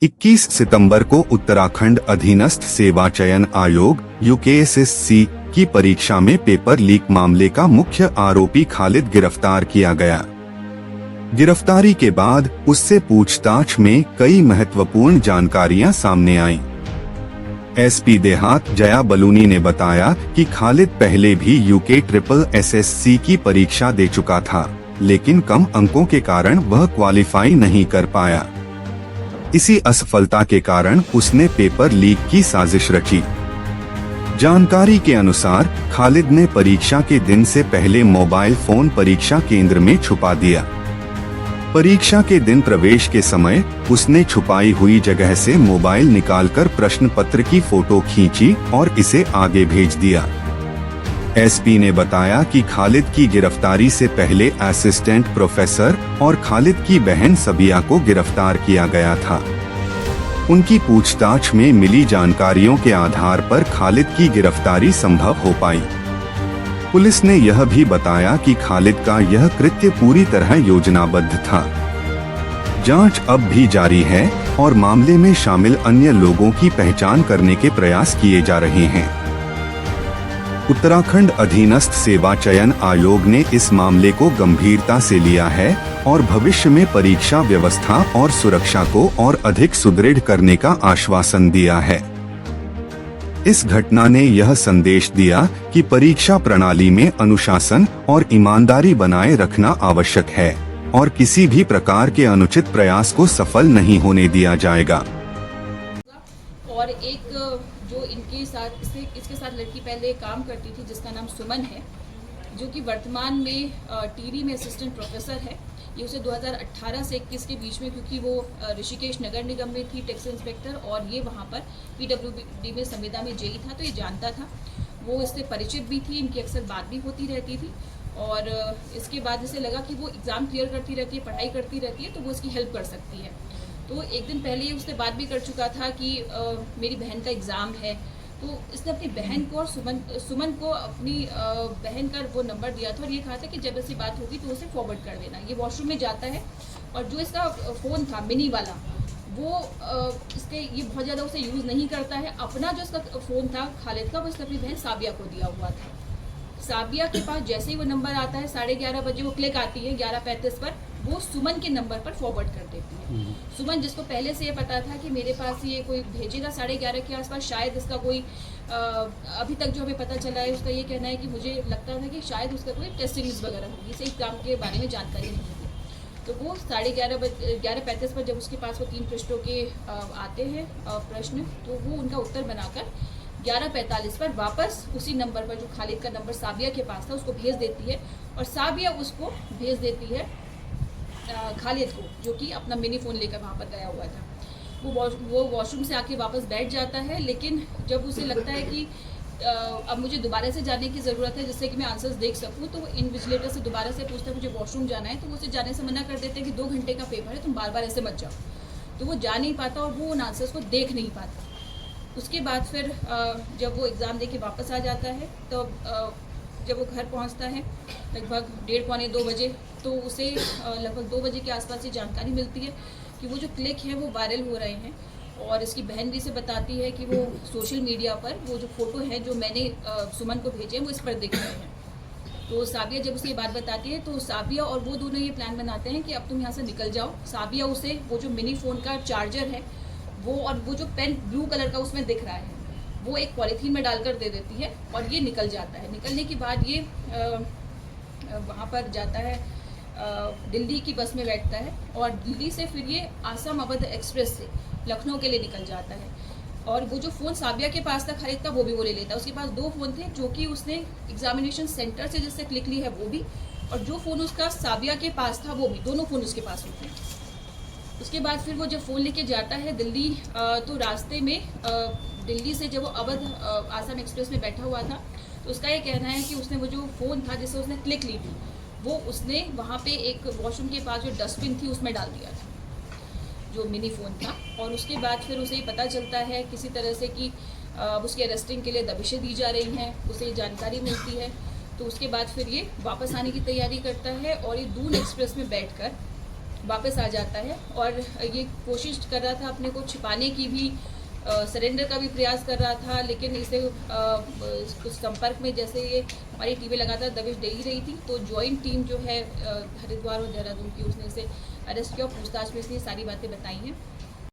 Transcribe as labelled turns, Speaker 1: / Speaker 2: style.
Speaker 1: 21 सितंबर को उत्तराखंड अधीनस्थ सेवा चयन आयोग UKSSC की परीक्षा में पेपर लीक मामले का मुख्य आरोपी खालिद गिरफ्तार किया गया। गिरफ्तारी के बाद उससे पूछताछ में कई महत्वपूर्ण जानकारियां सामने आईं। SP देहात जया बलूनी ने बताया कि खालिद पहले भी UKSSC की परीक्षा दे चुका था, लेकिन कम अंकों के कारण वह क्वालिफाई नहीं कर पाया। इसी असफलता के कारण उसने पेपर लीक की साजिश रची। जानकारी के अनुसार खालिद ने परीक्षा के दिन से पहले मोबाइल फोन परीक्षा केंद्र में छुपा दिया। परीक्षा के दिन प्रवेश के समय उसने छुपाई हुई जगह से मोबाइल निकालकर प्रश्न पत्र की फोटो खींची और इसे आगे भेज दिया। SP ने बताया कि खालिद की गिरफ्तारी से पहले असिस्टेंट प्रोफेसर और खालिद की बहन सबिया को गिरफ्तार किया गया था। उनकी पूछताछ में मिली जानकारियों के आधार पर खालिद की गिरफ्तारी संभव हो पाई। पुलिस ने यह भी बताया कि खालिद का यह कृत्य पूरी तरह योजनाबद्ध था। जांच अब भी जारी है और मामले में शामिल अन्य लोगों की पहचान करने के प्रयास किए जा रहे हैं। उत्तराखंड अधीनस्थ सेवा चयन आयोग ने इस मामले को गंभीरता से लिया है और भविष्य में परीक्षा व्यवस्था और सुरक्षा को और अधिक सुदृढ़ करने का आश्वासन दिया है। इस घटना ने यह संदेश दिया कि परीक्षा प्रणाली में अनुशासन और ईमानदारी बनाए रखना आवश्यक है और किसी भी प्रकार के अनुचित प्रयास को सफल नहीं होने दिया जाएगा।
Speaker 2: और एक जो इनके साथ इसके साथ लड़की पहले काम करती थी जिसका नाम सुमन है, जो कि वर्तमान में टीवी में असिस्टेंट प्रोफेसर है। ये उसे 2018 से 21 के बीच में, क्योंकि वो ऋषिकेश नगर निगम में थी टैक्स इंस्पेक्टर और ये वहाँ पर PWD में संविदा में JE था, तो ये जानता था। वो इससे परिचित भी थी, इनकी अक्सर बात भी होती रहती थी और इसके बाद इसे लगा कि वो एग्ज़ाम क्लियर करती रहती है, पढ़ाई करती रहती है, तो वो इसकी हेल्प कर सकती है। तो एक दिन पहले ही उसने बात भी कर चुका था कि मेरी बहन का एग्ज़ाम है, तो इसने अपनी बहन को और सुमन को अपनी बहन का वो नंबर दिया था और ये कहा था कि जब ऐसी बात होगी तो उसे फॉरवर्ड कर देना। ये वॉशरूम में जाता है और जो इसका फ़ोन था मिनी वाला, वो ये बहुत ज़्यादा उसे यूज़ नहीं करता है। अपना जो इसका फ़ोन था खालिद का, वो इसने अपनी बहन साबिया को दिया हुआ था। साबिया के पास जैसे ही वो नंबर आता है 11:30 बजे वो क्लिक आती है 11:35 पर, वो सुमन के नंबर पर फॉरवर्ड कर देती है। सुमन, जिसको पहले से ये पता था कि मेरे पास ये कोई भेजेगा 11:30 के आसपास, शायद इसका कोई अभी तक जो हमें पता चला है उसका ये कहना है कि मुझे लगता था कि शायद उसका कोई टेस्ट सीरीज वगैरह होगी, इसे एग्जाम के बारे में जानकारी नहीं थी। तो वो 11:35 पर जब उसके पास वो 3 पृष्ठों के आते हैं प्रश्न, तो वो उनका उत्तर बनाकर 11:45 पर वापस उसी नंबर पर, जो खालिद का नंबर साबिया के पास था, उसको भेज देती है और साबिया उसको भेज देती है खालिद को, जो कि अपना मिनी फ़ोन लेकर वहाँ पर गया हुआ था। वो वॉशरूम से आके वापस बैठ जाता है, लेकिन जब उसे लगता है कि अब मुझे दोबारा से जाने की ज़रूरत है जिससे कि मैं आंसर्स देख सकूँ, तो वो इन्विजिलेटर से दोबारा से पूछता है मुझे वॉशरूम जाना है, तो वो उसे जाने से मना कर देते हैं कि 2 घंटे का पेपर है, तुम बार बार ऐसे मत जाओ। तो वो जा नहीं पाता और वो उन आंसर्स को देख नहीं पाता। उसके बाद फिर जब वो एग्ज़ाम दे के वापस आ जाता है, तो जब वो घर पहुंचता है लगभग 1:30-2 बजे, तो उसे लगभग 2 बजे के आसपास ये जानकारी मिलती है कि वो जो क्लिक है वो वायरल हो रहे हैं। और इसकी बहन भी इसे बताती है कि वो सोशल मीडिया पर वो जो फ़ोटो है जो मैंने सुमन को भेजे हैं वो इस पर दिख रहे हैं। तो साबिया जब उसे ये बात बताती है, तो साबिया और वो दोनों ये प्लान बनाते हैं कि अब तुम यहाँ से निकल जाओ। साबिया उसे वो जो मिनी फ़ोन का चार्जर है वो और वो जो पेन ब्लू कलर का उसमें दिख रहा है, वो एक पॉलीथीन में डालकर दे देती है और ये निकल जाता है। निकलने के बाद ये वहाँ पर जाता है, दिल्ली की बस में बैठता है और दिल्ली से फिर ये आसाम अवध एक्सप्रेस से लखनऊ के लिए निकल जाता है। और वो जो फ़ोन साबिया के पास था खालिद का, वो भी वो ले लेता है। उसके पास 2 फ़ोन थे, जो कि उसने एग्जामिनेशन सेंटर से जिससे क्लिक ली है वो भी, और जो फ़ोन उसका साबिया के पास था वो भी, दोनों फ़ोन उसके पास होते हैं। उसके बाद फिर वो जब फ़ोन लेके जाता है दिल्ली, तो रास्ते में दिल्ली से जब वो अवध आसाम एक्सप्रेस में बैठा हुआ था, तो उसका ये कहना है कि उसने वो जो फ़ोन था जिससे उसने क्लिक ली थी, वो उसने वहाँ पे एक वॉशरूम के पास जो डस्टबिन थी उसमें डाल दिया था, जो मिनी फ़ोन था। और उसके बाद फिर उसे ये पता चलता है किसी तरह से कि अब उसके अरेस्टिंग के लिए दबिशें दी जा रही हैं, उसे ये जानकारी मिलती है। तो उसके बाद फिर ये वापस आने की तैयारी करता है और ये दून एक्सप्रेस में बैठकर वापस आ जाता है और ये कोशिश कर रहा था अपने को छिपाने की भी, सरेंडर का भी प्रयास कर रहा था, लेकिन इसे कुछ संपर्क में जैसे ये हमारी टीमें लगातार दबिश दे ही रही थी, तो ज्वाइंट टीम जो है हरिद्वार और देहरादून की, उसने इसे अरेस्ट किया और पूछताछ में इसने सारी बातें बताई हैं।